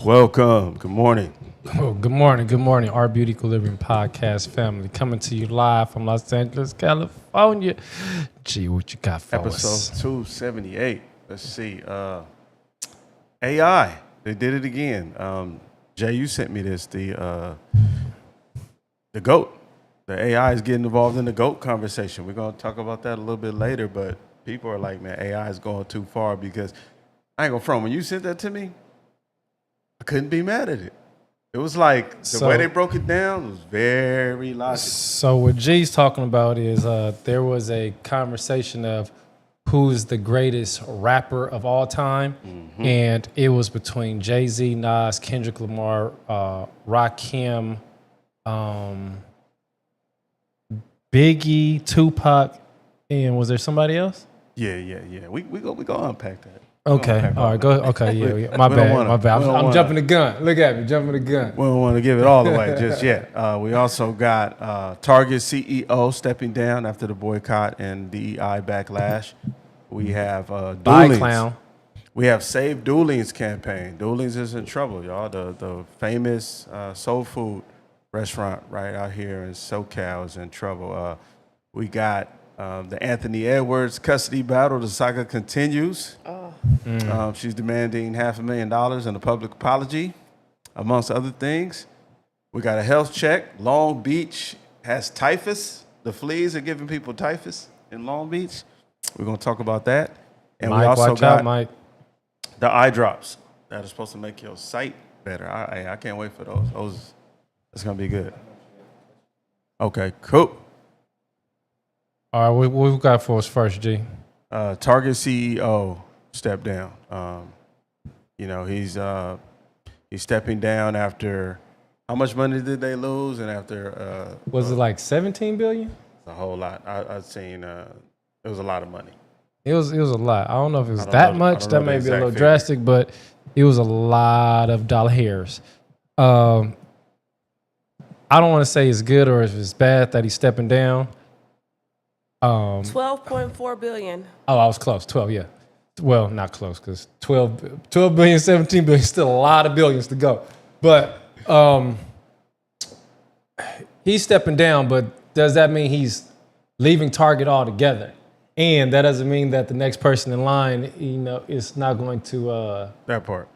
Welcome. Good morning. Oh, good morning. Our Beauty Equilibrium podcast family coming to you live from Los Angeles, California. Gee, what you got for Episode us? 278. Let's see. AI. They did it again. Jay, you sent me this. The GOAT. The AI is getting involved in the GOAT conversation. We're going to talk about that a little bit later, but people are like, man, AI is going too far because I ain't going to front. When you sent that to me, I couldn't be mad at it. It was like the way they broke it down was very logical. So what G's talking about is there was a conversation of who's the greatest rapper of all time, and it was between Jay-Z, Nas, Kendrick Lamar, Rakim, Biggie, Tupac, and was there somebody else? Yeah. We go unpack that. Okay. All right. Go. Okay. Yeah. My bad. I'm jumping the gun. Look at me, jumping the gun. We don't want to give it all away just yet. We also got Target CEO stepping down after the boycott and DEI backlash. We have Bye, clown. We have Save Dulan's campaign. Dulan's is in trouble, y'all. The famous soul food restaurant right out here in SoCal is in trouble. We got the Anthony Edwards custody battle. The saga continues. She's demanding $500,000 and a public apology, amongst other things. We got a health check. Long Beach has typhus. The fleas are giving people typhus in Long Beach. We're going to talk about that. And Mike, we also watch got out, Mike. the eye drops that are supposed to make your sight better. I can't wait for those. That's going to be good. Okay, cool. All right, what we got for us first, G? Target CEO stepped down. He's stepping down after how much money did they lose? And after Was it like 17 billion? a whole lot. I've seen it was a lot of money. It was a lot. I don't know if it was that much. That may be a little figure. drastic, but it was a lot of dollars. I don't want to say it's good or if it's bad that he's stepping down. 12.4 billion. Oh, I was close. 12, yeah. Well, not close because 12 billion, 17 billion, still a lot of billions to go. But he's stepping down, but does that mean he's leaving Target altogether? And that doesn't mean that the next person in line, is not going to That part.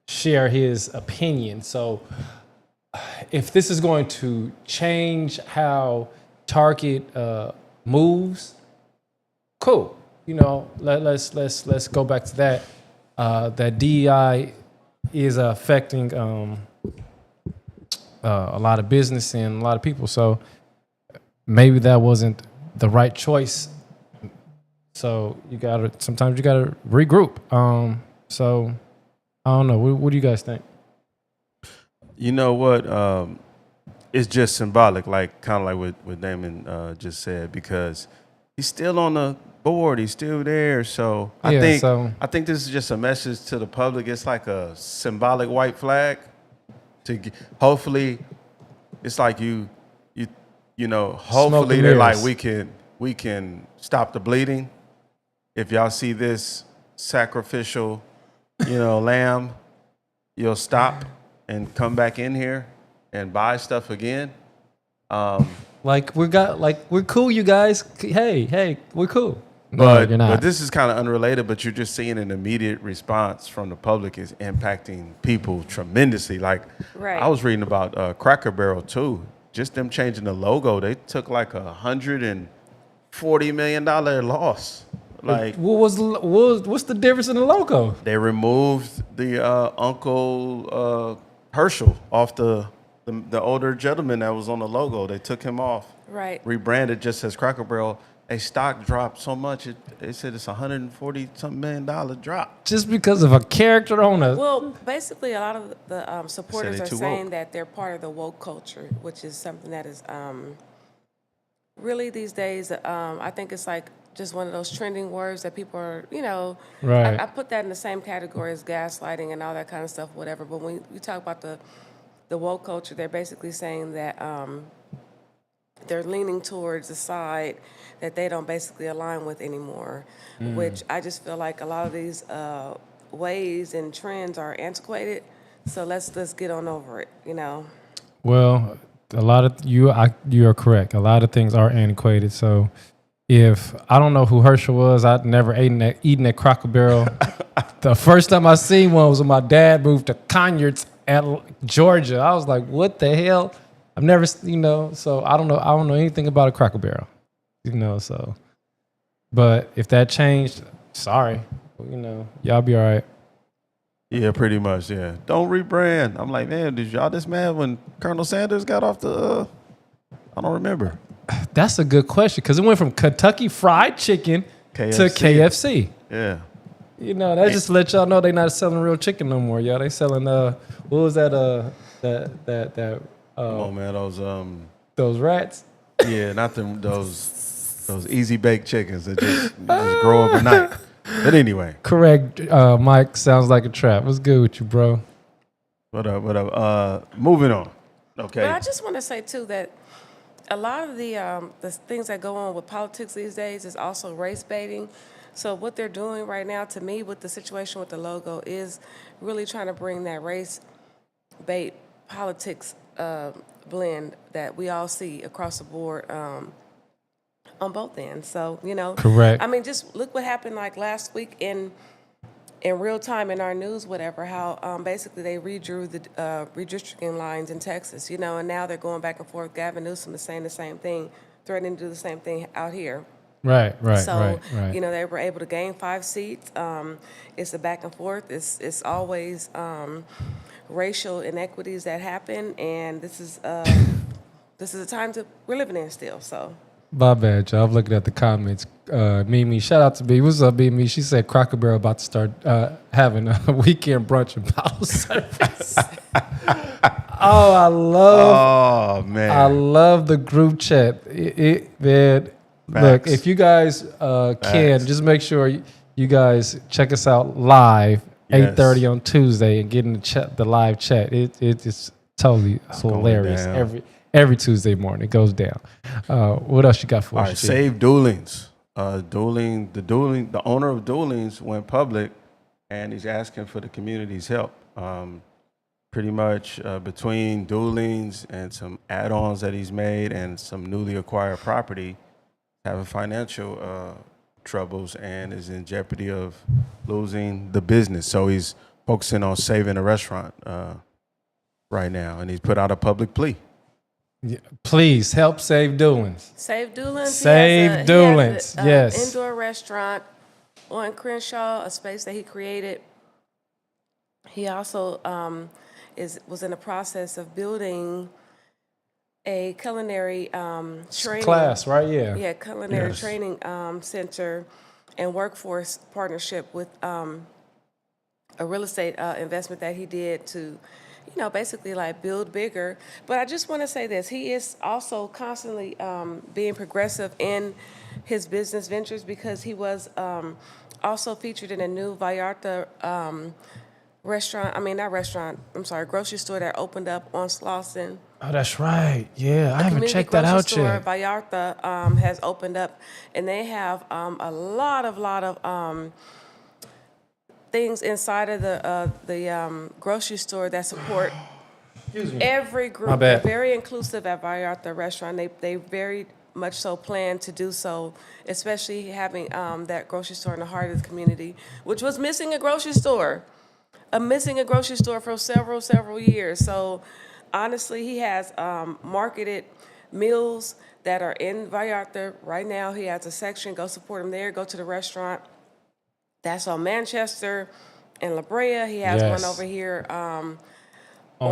share his opinion. So if this is going to change how Target moves, cool. Let's go back to that. That DEI is affecting a lot of business and a lot of people. So maybe that wasn't the right choice. So sometimes you gotta regroup. So I don't know. What do you guys think? You know what? It's just symbolic, kind of like what Damon just said, because he's still on the board. He's still there. So I think this is just a message to the public. It's like a symbolic white flag. Hopefully, it's like hopefully they're like we can stop the bleeding. If y'all see this sacrificial, lamb, you'll stop and come back in here and buy stuff again. We're cool, you guys. Hey, we're cool. But you're not. But this is kind of unrelated, but you're just seeing an immediate response from the public is impacting people tremendously. Right. I was reading about Cracker Barrel too. Just them changing the logo, they took like $140 million loss. What's the difference in the logo? They removed the Uncle Herschel off the older gentleman that was on the logo. They took him off. Right. Rebranded just as Cracker Barrel. a stock dropped so much. They said it's $140-something million drop. Just because of a character on a. Well, basically, a lot of the supporters they are too saying woke. that they're part of the woke culture, which is something that is really these days. I think it's like just one of those trending words that people are, Right. I put that in the same category as gaslighting and all that kind of stuff, whatever. But when you talk about the woke culture, they're basically saying that they're leaning towards the side that they don't basically align with anymore, which I just feel like a lot of these ways and trends are antiquated. So let's get on over it, Well, a lot of you are correct. A lot of things are antiquated. So if I don't know who Herschel was, I'd never eaten at Cracker Barrel. The first time I seen one was when my dad moved to Conyers at Georgia. I was like, what the hell? I've never, so I don't know anything about a Cracker Barrel, so. But if that changed, sorry, y'all be all right. Yeah, pretty much, yeah. Don't rebrand. I'm like, man, did y'all this mad when Colonel Sanders got off the, I don't remember. That's a good question because it went from Kentucky Fried Chicken to KFC. Yeah. That just let y'all know they not selling real chicken no more, y'all. They selling, what was that, Come on, man, those rats? yeah, not those easy baked chickens that just grow overnight. But anyway. Correct, Mike. Sounds like a trap. What's good with you, bro? What up? Moving on. Okay. But I just want to say too that a lot of the things that go on with politics these days is also race baiting. So what they're doing right now, to me, with the situation with the logo, is really trying to bring that race bait politics blend that we all see across the board on both ends. So Correct. I mean, just look what happened like last week in real time in our news, whatever, how basically they redrew the redistricting lines in Texas, and now they're going back and forth. Gavin Newsom is saying the same thing, threatening to do the same thing out here. Right. So, they were able to gain 5 seats. It's a back and forth. It's always racial inequities that happen, and this is a time we're living in still, so. My bad, y'all. I'm looking at the comments. Mimi, shout out to me. What's up, Mimi? She said Cracker Barrel about to start having a weekend brunch and bottle service. Oh, I love the group chat. Man, look, if you guys can, just make sure you guys check us out live, 8:30 on Tuesday, and get in the live chat. It's totally hilarious. Every Tuesday morning, it goes down. What else you got for us? All right, save Dulan's. The owner of Dulan's went public, and he's asking for the community's help. Pretty much between Dulan's and some add-ons that he's made and some newly acquired property, having financial troubles and is in jeopardy of losing the business. So he's focusing on saving the restaurant right now, and he's put out a public plea. Yeah, please help save Dulan's. Save Dulan's. Save Dulan's. Yes. Indoor restaurant on Crenshaw, a space that he created. He also was in the process of building a culinary training class, right? Yeah. Yeah, culinary training center and workforce partnership with a real estate investment that he did to, basically like build bigger. But I just want to say this. He is also constantly being progressive in his business ventures because he was also featured in a new Vallarta grocery store that opened up on Slauson. Oh, that's right. Yeah, I haven't checked that out yet. Vallarta has opened up, and they have a lot of things inside of the grocery store that support every group. My bad. They're very inclusive at Vallarta restaurant. They very much so plan to do so, especially having that grocery store in the heart of the community, which was missing a grocery store for several years. So honestly, he has marketed meals that are in Vallarta right now. He has a section. Go support him there. Go to the restaurant. That's on Manchester and La Brea. He has one over here on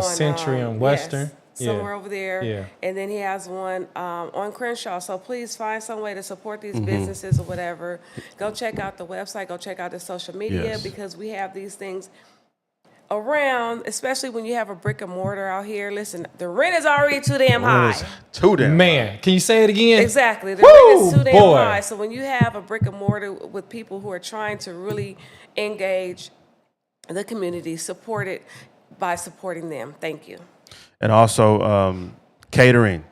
Century and Western. Yes. somewhere over there. Yeah. And then he has one on Crenshaw. So please find some way to support these businesses or whatever. Go check out the website. Go check out the social media because we have these things around, especially when you have a brick and mortar out here. Listen, the rent is already too damn high. Too damn Man, can you say it again? Exactly. The rent is too damn boy. high. So when you have a brick and mortar with people who are trying to really engage the community, support it by supporting them. Thank you. And also catering.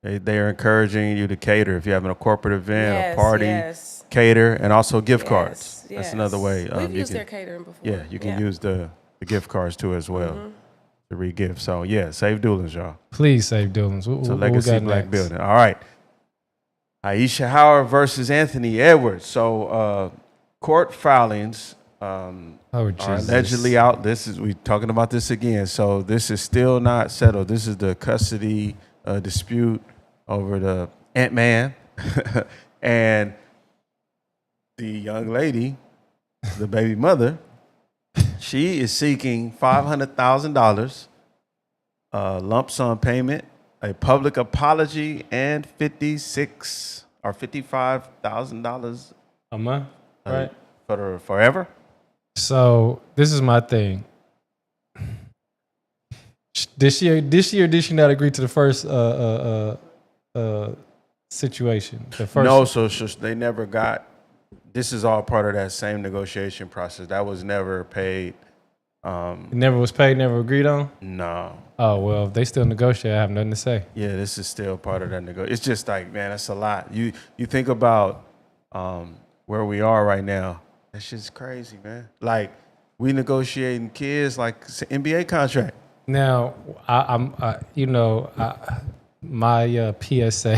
They are encouraging you to cater. If you're having a corporate event, a party, cater, and also gift cards. That's another way. We've used their catering before. Yeah, you can use the gift cards too as well to re-gift. So yeah, save Dulan's, y'all. Please save Dulan's. So Legacy Black Building. All right. Ayesha Howard versus Anthony Edwards. So court filings are allegedly out. We talking about this again. So this is still not settled. This is the custody dispute over the Ant-Man and the young lady, the baby mother. She is seeking $500,000 lump sum payment, a public apology, and $55,000 a month, right? For forever. So this is my thing. Did she or did she not agree to the first situation? The first. No, so they never got. This is all part of that same negotiation process. That was never paid. It never was paid, never agreed on? No. Oh, well, if they still negotiate, I have nothing to say. Yeah, this is still part of that negotiation. It's just like, man, that's a lot. You think about where we are right now. That shit's crazy, man. Like, we negotiating kids like it's an NBA contract. Now, my PSA,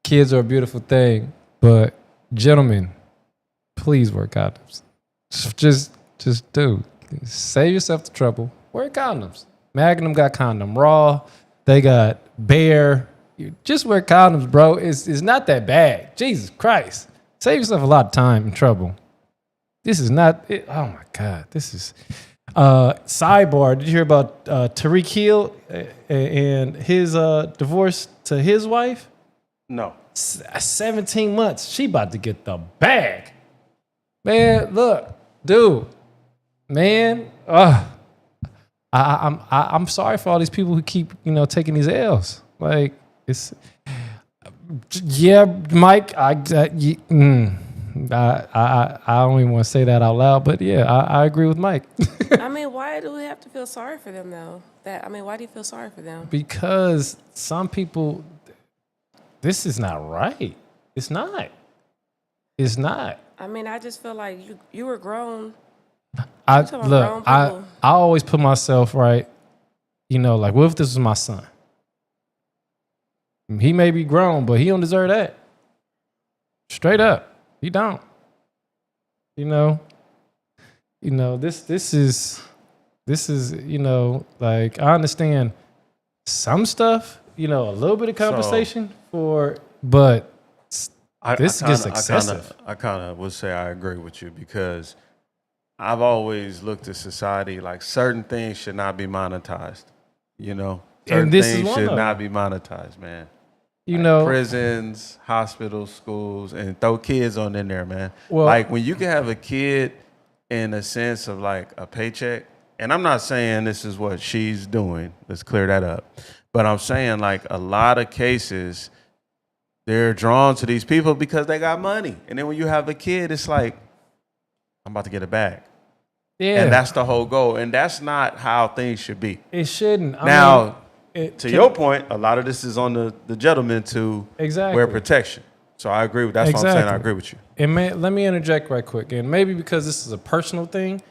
kids are a beautiful thing, but gentlemen, please wear condoms. Just do. Save yourself the trouble. Wear condoms. Magnum got condom raw. They got Bear. Just wear condoms, bro. It's not that bad. Jesus Christ. Save yourself a lot of time and trouble. This is not it. Oh my God. This is sidebar. Did you hear about Tariq Hill and his divorce to his wife? No. 17 months. She about to get the bag. Man, look, dude. Man, I'm sorry for all these people who keep, taking these L's. Like, it's, yeah, Mike, I don't even want to say that out loud, but yeah, I agree with Mike. I mean, why do we have to feel sorry for them though? Why do you feel sorry for them? Because some people, this is not right. It's not. It's not. I mean, I just feel like you were grown. I always put myself right. Like, what if this was my son? He may be grown, but he don't deserve that. Straight up, he don't. This is like, I understand some stuff. A little bit of conversation but this gets excessive. I kind of would say I agree with you because I've always looked at society like certain things should not be monetized. Certain things should not be monetized, man. Prisons, hospitals, schools, and throw kids on in there, man. Well, like when you can have a kid in a sense of like a paycheck, and I'm not saying this is what she's doing. Let's clear that up. But I'm saying like a lot of cases, they're drawn to these people because they got money. And then when you have a kid, it's like, I'm about to get it back. Yeah. And that's the whole goal. And that's not how things should be. It shouldn't. To your point, a lot of this is on the gentleman to wear protection. So I agree with that's what I'm saying. I agree with you. And man, let me interject right quick. And maybe because this is a personal thing,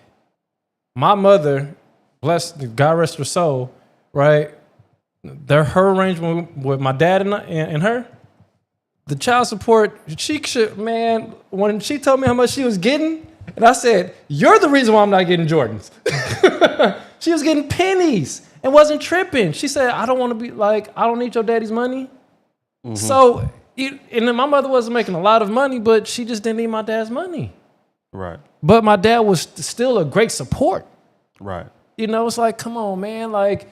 my mother, blessed, God rest her soul, right? Her arrangement with my dad and her, the child support, when she told me how much she was getting, and I said, you're the reason why I'm not getting Jordans. She was getting pennies and wasn't tripping. She said, I don't want to be like, I don't need your daddy's money. Mm-hmm. So, and then my mother wasn't making a lot of money, but she just didn't need my dad's money. Right. But my dad was still a great support. Right. It's like, come on, man. Like,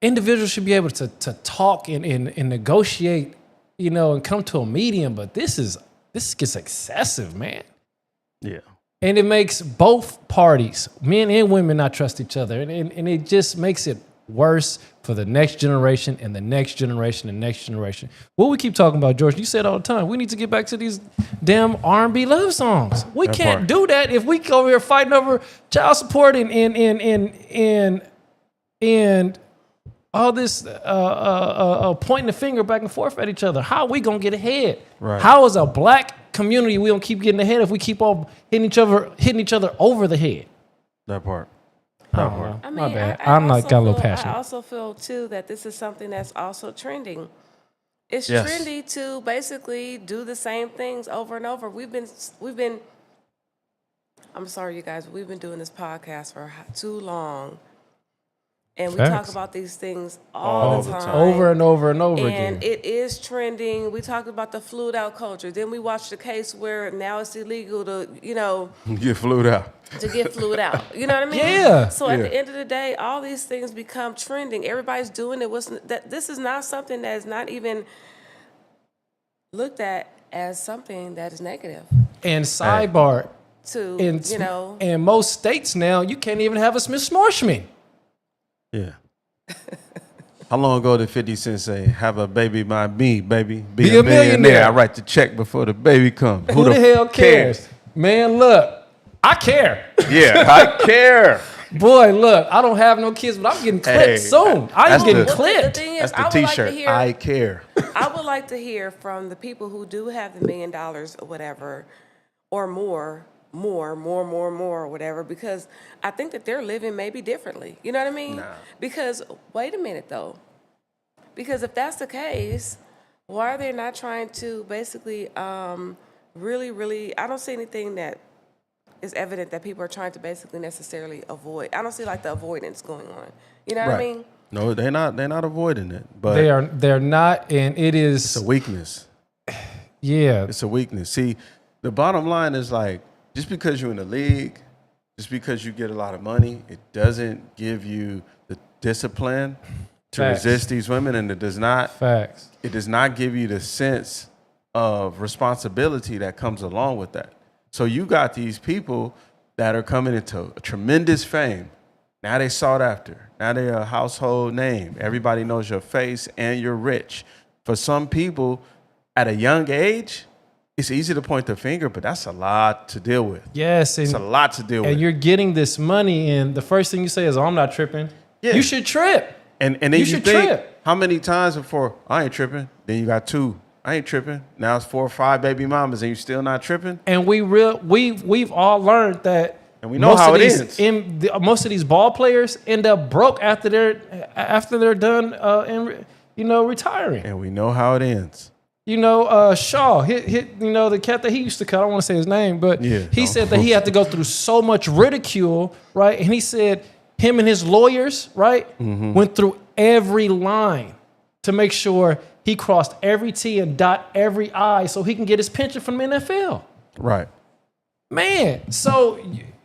individuals should be able to talk and negotiate, and come to a medium. But this gets excessive, man. Yeah. And it makes both parties, men and women, not trust each other. And it just makes it worse for the next generation and the next generation and next generation. What we keep talking about, George, you said all the time, we need to get back to these damn R&B love songs. We can't do that if we over here fighting over child support and all this pointing the finger back and forth at each other. How are we going to get ahead? Right. How is a black community we don't keep getting ahead if we keep on hitting each other over the head? That part. I mean, my bad. I'm like got a little passionate. I also feel too that this is something that's also trending. It's Yes. trendy to basically do the same things over and over. We've been. I'm sorry, you guys. We've been doing this podcast for too long, and we talk about these things all the time, over and over and over again. And it is trending. We talked about the flued out culture. Then we watched the case where now it's illegal to, Get flued out. to get flued out. You know what I mean? Yeah. So at the end of the day, all these things become trending. Everybody's doing it. This is not something that is not even looked at as something that is negative. And sidebar, in most states now, you can't even have a Smith Schwarzman. Yeah. How long ago did 50 Cent say, have a baby by me, baby? Be a millionaire. I write the check before the baby comes. Who the hell cares? Man, look, I care. Yeah, I care. Boy, look, I don't have no kids, but I'm getting clipped soon. I'm getting clipped. The thing is, That's the T-shirt. I care. I would like to hear from the people who do have the $1 million or whatever, or more, or whatever, because I think that they're living maybe differently. You know what I mean? Nah. Because, wait a minute though. Because if that's the case, why are they not trying to basically really, I don't see anything that is evident that people are trying to basically necessarily avoid. I don't see like the avoidance going on. You know what I mean? No, they're not avoiding it, but they're not, and it's a weakness. Yeah. It's a weakness. See, the bottom line is like, just because you're in the league, just because you get a lot of money, it doesn't give you the discipline to resist these women, and it does not. Facts. It does not give you the sense of responsibility that comes along with that. So you got these people that are coming into a tremendous fame. Now they sought after. Now they're a household name. Everybody knows your face and you're rich. For some people at a young age, it's easy to point the finger, but that's a lot to deal with. Yes. It's a lot to deal with. And you're getting this money, and the first thing you say is, oh, I'm not tripping. Yeah. You should trip. And then you should trip. How many times before, I ain't tripping, then you got 2. I ain't tripping. Now it's 4 or 5 baby mamas, and you still not tripping. And we've all learned that. And we know how it ends. Most of these ball players end up broke after they're done retiring. And we know how it ends. Shaw hit the cat that he used to cut. I don't want to say his name, but he said that he had to go through so much ridicule, right? And he said him and his lawyers, right, went through every line to make sure he crossed every T and dot every I so he can get his pension from the NFL. Right. Man, so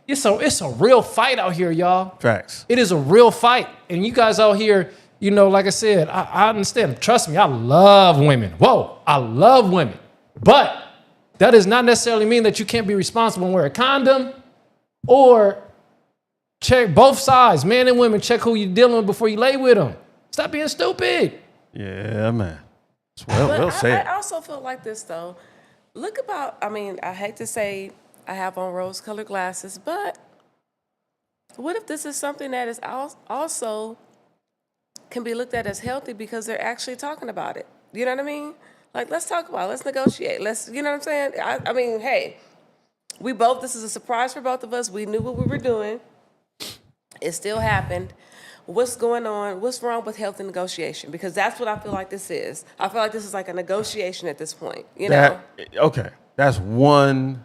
it's a real fight out here, y'all. Facts. It is a real fight. And you guys out here, like I said, I understand. Trust me, I love women. Whoa, I love women. But that does not necessarily mean that you can't be responsible and wear a condom or check both sides, men and women, check who you're dealing with before you lay with them. Stop being stupid. Yeah, man. Well said. I also feel like this, though. I hate to say I have on rose-colored glasses, but what if this is something that is also can be looked at as healthy because they're actually talking about it? You know what I mean? Like, let's talk about it. Let's negotiate. You know what I'm saying? Hey, this is a surprise for both of us. We knew what we were doing. It still happened. What's going on? What's wrong with healthy negotiation? Because that's what I feel like this is. I feel like this is like a negotiation at this point. Okay, that's one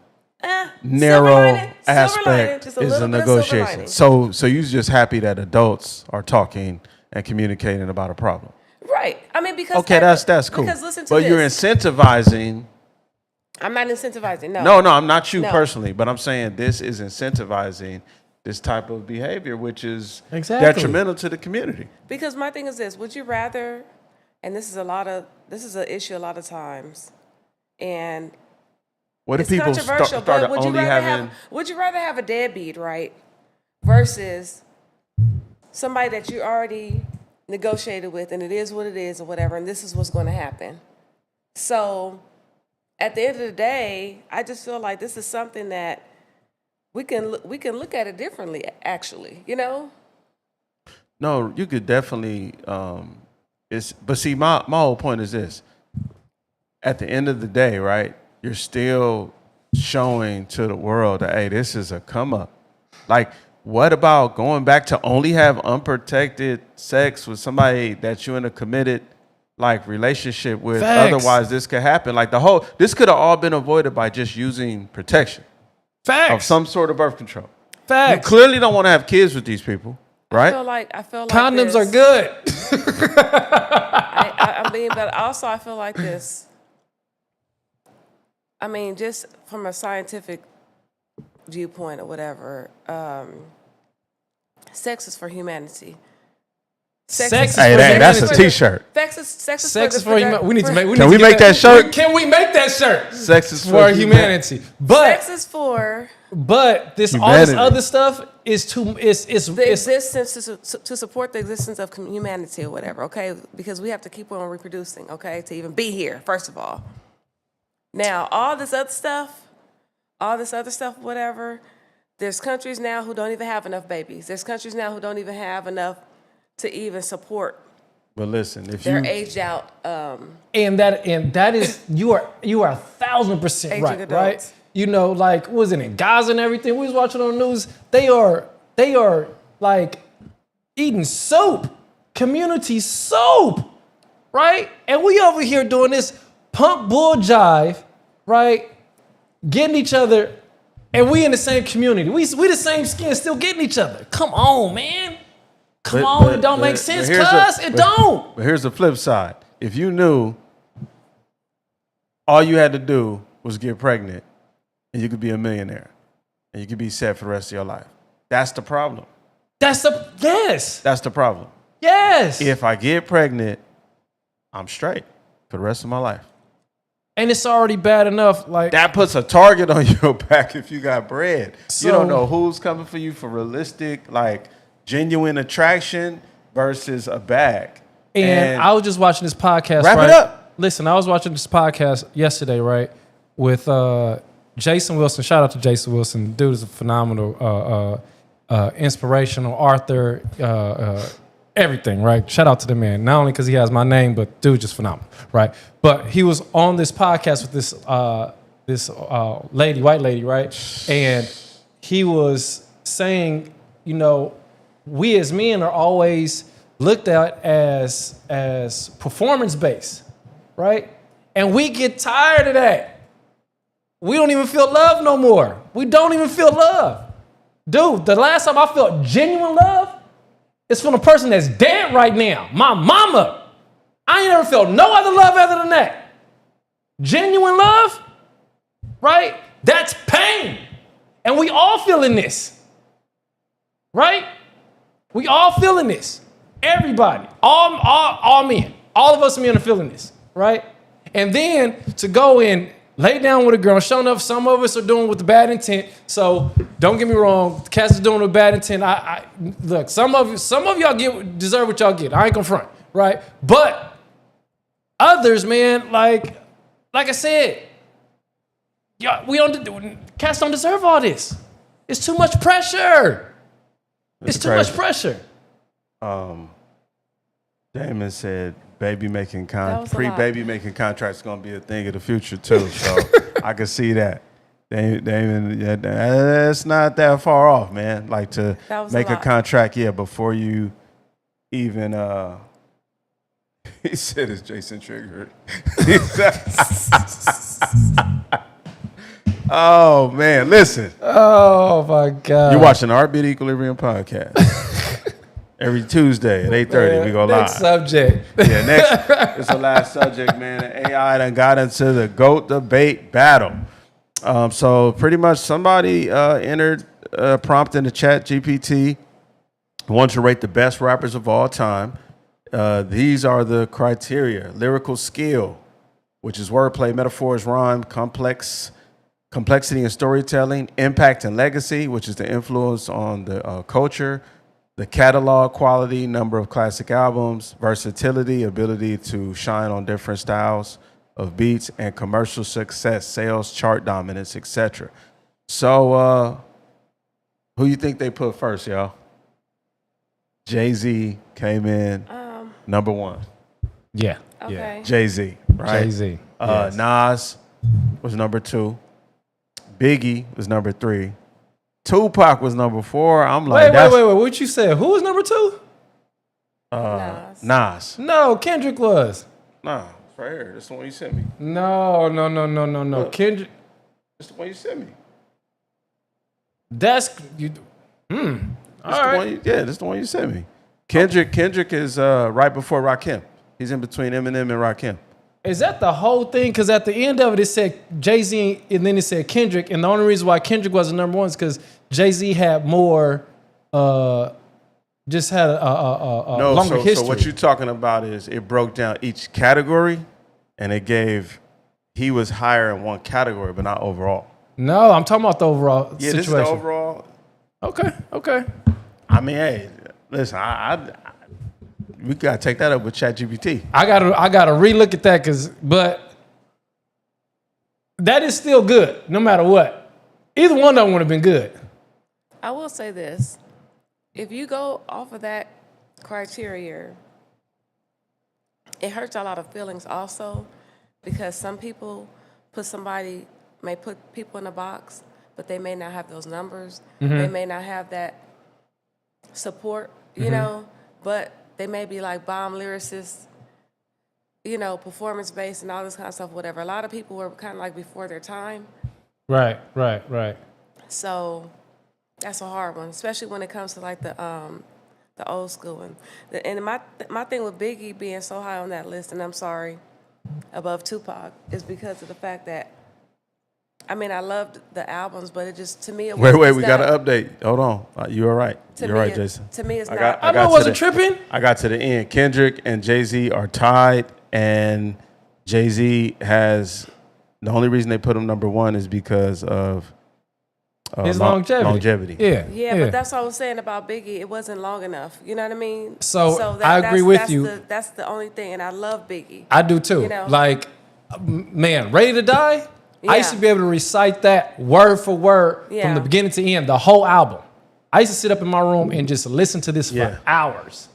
narrow aspect is a negotiation. So you're just happy that adults are talking and communicating about a problem, right? I mean, because that's cool. Because listen to but you're incentivizing. I'm not incentivizing. No, I'm not you personally, but I'm saying this is incentivizing this type of behavior, which is Exactly. detrimental to the community. Because my thing is this: would you rather? And this is an issue a lot of times, and What if it's people controversial. started But only having? would you rather have a deadbeat, right, versus somebody that you already negotiated with, and it is what it is, or whatever, and this is what's going to happen. So, at the end of the day, I just feel like this is something that we can look at it differently. Actually, No, you could definitely. But see, my whole point is this: at the end of the day, right? You're still showing to the world that, hey, this is a come up. Like, what about going back to only have unprotected sex with somebody that you're in a committed relationship with? Facts. Otherwise, this could happen. Like this could have all been avoided by just using protection Facts. of some sort of birth control. Facts. You clearly don't want to have kids with these people, right? I feel like Condoms this. are good. I mean, but also I feel like this. I mean, just from a scientific viewpoint or whatever, sex is for humanity. Sex is Hey, for that's a humanity. T-shirt. Sex is for humanity. We need to make. Can we make that shirt? Can we make that shirt? Sex is For humanity. But sex is for this all Humanity. this other stuff is too. the existence to support the existence of humanity or whatever. Okay, because we have to keep on reproducing. Okay, to even be here. First of all. Now, all this other stuff, whatever, there's countries now who don't even have enough babies. There's countries now who don't even have enough to even support But listen, if their you aged out and that is you are 1,000% aging right, adults. right? What was it in Gaza and everything? We was watching on the news. They are like eating soap, community soap, right? And we over here doing this pump bull jive, right? Getting each other, and we in the same community. We the same skin, still getting each other. Come on, man. Come on, it don't make sense, cuz. It don't. But here's the flip side. If you knew all you had to do was get pregnant and you could be a millionaire and you could be set for the rest of your life, that's the problem. Yes. That's the problem. Yes. If I get pregnant, I'm straight for the rest of my life. And it's already bad enough. Like That puts a target on your back if you got bread. So- You don't know who's coming for you for realistic, genuine attraction versus a bag. And I was just watching this podcast. Wrap it right? up. Listen, I was watching this podcast yesterday, right, with Jason Wilson. Shout out to Jason Wilson. Dude is a phenomenal, inspirational author, everything, right? Shout out to the man. Not only because he has my name, but dude just phenomenal, right? But he was on this podcast with this lady, white lady, right? And he was saying, we as men are always looked at as performance based, right? And we get tired of that. We don't even feel love no more. We don't even feel love. Dude, the last time I felt genuine love is from a person that's dead right now. My mama. I ain't ever felt no other love other than that. Genuine love, right? That's pain. And we all feeling this, right? We all feeling this. Everybody, all men, all of us men are feeling this, right? And then to go and lay down with a girl, sure enough, some of us are doing with the bad intent. So don't get me wrong, Cass is doing with bad intent. I look, some of y'all deserve what y'all get. I ain't gonna front, right? But others, man, like I said, Cass don't deserve all this. It's too much pressure. It's too much pressure. Damon said pre-baby making contracts is gonna be a thing of the future too. So I can see that. Damon, that's not that far off, man. Like to make a contract, before you even. He said it's Jason triggered. Oh man, listen. Oh my God! You're watching the Heartbeat Equilibrium podcast. Every Tuesday at 8:30, we go live. Next subject. Yeah, next. It's the last subject, man. The AI done got into the GOAT debate battle. So pretty much somebody entered prompt in the chat GPT. Want to rate the best rappers of all time. These are the criteria: lyrical skill, which is wordplay, metaphors, rhyme, complexity and storytelling, impact and legacy, which is the influence on the culture, the catalog quality, number of classic albums, versatility, ability to shine on different styles of beats, and commercial success, sales, chart dominance, etc. So, who you think they put first, y'all? Jay-Z came in number one. Yeah. Okay. Yeah. Jay-Z, right? Jay-Z. Nas was number 2. Biggie was number 3. Tupac was number 4. I'm like, wait. What you said? Who was number 2? Nas. No, Kendrick was. Nah, it's right here. This is the one you sent me. No. Look. Kendrick. This is the one you sent me. That's you. This is the one you sent me. Kendrick is right before Rakim. He's in between Eminem and Rakim. Is that the whole thing? Because at the end of it, it said Jay-Z, and then it said Kendrick. And the only reason why Kendrick was the number one is because Jay-Z had more, just had a longer history. So what you're talking about is it broke down each category, and it gave he was higher in one category, but not overall. No, I'm talking about the overall situation. This is the overall. Okay. I mean, hey, listen, we gotta take that up with ChatGPT. I gotta relook at that but that is still good, no matter what. Either one of them would have been good. I will say this. If you go off of that criteria, it hurts a lot of feelings also, because some people may put people in a box, but they may not have those numbers. They may not have that support, you know, but they may be like bomb lyricists, you know, performance-based and all this kind of stuff, whatever. A lot of people were kind of like before their time. Right. So that's a hard one, especially when it comes to like the old school one. And my thing with Biggie being so high on that list, and I'm sorry, above Tupac, is because of the fact that, I mean, I loved the albums, but it just, to me, it was Wait, we got an update. Hold on. You are right. You're right, Jason. To me, it's not. I wasn't tripping. I got to the end. Kendrick and Jay-Z are tied, and Jay-Z has, the only reason they put him number one is because of his longevity. Yeah, but that's what I was saying about Biggie. It wasn't long enough. You know what I mean? So I agree with you. That's the only thing, and I love Biggie. I do too. You know? Like, man, Ready to Die? Yeah. I used to be able to recite that word for word from the beginning to end, the whole album. I used to sit up in my room and just listen to this for hours.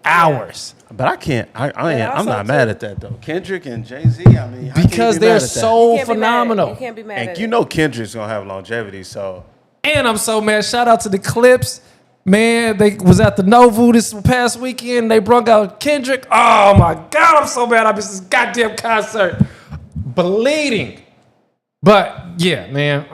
But I can't. I'm not mad at that though. Kendrick and Jay-Z. I mean, because they're so phenomenal. You can't be mad at it. And you know Kendrick's gonna have longevity. So. And I'm so mad. Shout out to the Clips. Man, they was at the Novu this past weekend. They brought out Kendrick. Oh my God, I'm so mad. I missed this goddamn concert. Bleeding. But yeah, man.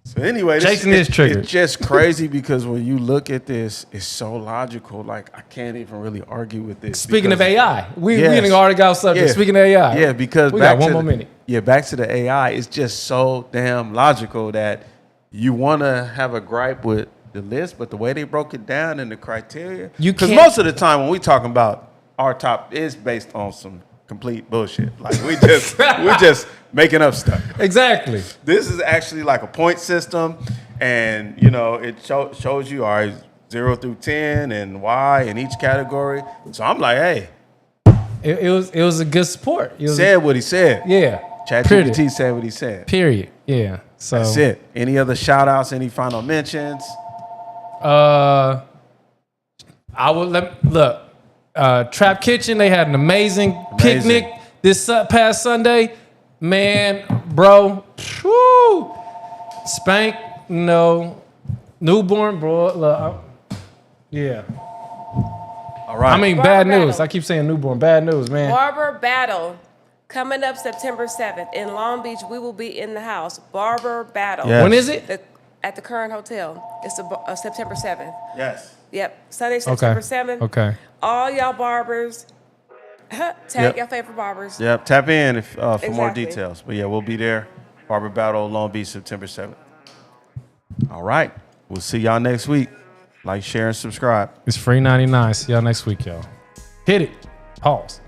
So anyway, Jason is triggered. It's just crazy because when you look at this, it's so logical. Like I can't even really argue with this. Speaking of AI, we didn't already got subject. Yeah. Speaking of AI, yeah, because we got one more minute. Yeah, back to the AI. It's just so damn logical that you want to have a gripe with the list, but the way they broke it down and the criteria, because most of the time when we talking about our top is based on some complete bullshit. Like we're just making up stuff. Exactly. This is actually like a point system, and you know it shows you all right 0 through 10 and why in each category. So I'm like, hey, it was a good support. He said what he said. Yeah. ChatGPT said what he said. Period. Yeah. So that's it. Any other shout outs? Any final mentions? I would look. Trap Kitchen, they had an amazing picnic this past Sunday. Man, bro, whoo, Spank, newborn, bro. Look, yeah. All right. I mean, bad news. I keep saying newborn, bad news, man. Barber Battle coming up September 7th in Long Beach. We will be in the house. Barber Battle. Yes. When is it? At the Current Hotel. It's September 7th. Yes. Yep. Sunday, September 7th. Okay. All y'all barbers, tag your favorite barbers. Yep. Tap in for more Exactly. details. But yeah, we'll be there. Barber Battle, Long Beach, September 7th. All right. We'll see y'all next week. Like, share, and subscribe. It's free 99. See y'all next week, y'all. Hit it. Pause.